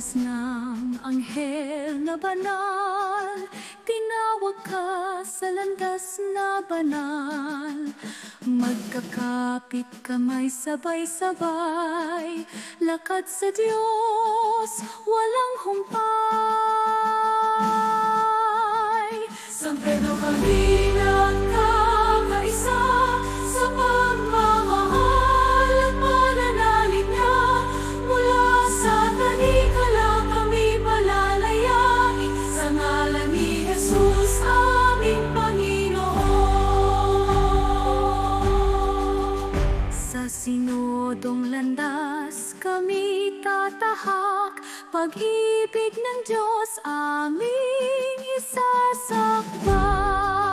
Boses ng anghel na banal, tinawag ka sa landas na banal. Magkakapit kamay sabay-sabay, lakad sa Diyos, walang humpay. San Pedro kami nagkakaisa sa pagmamahal at pananalig niya. Mula sa tanikala kami palalayain, sa ngalan ni Jesus aming Panginoon. Sa sinodong landas kami tatahak, pag-ibig ng Diyos aming isasakbay.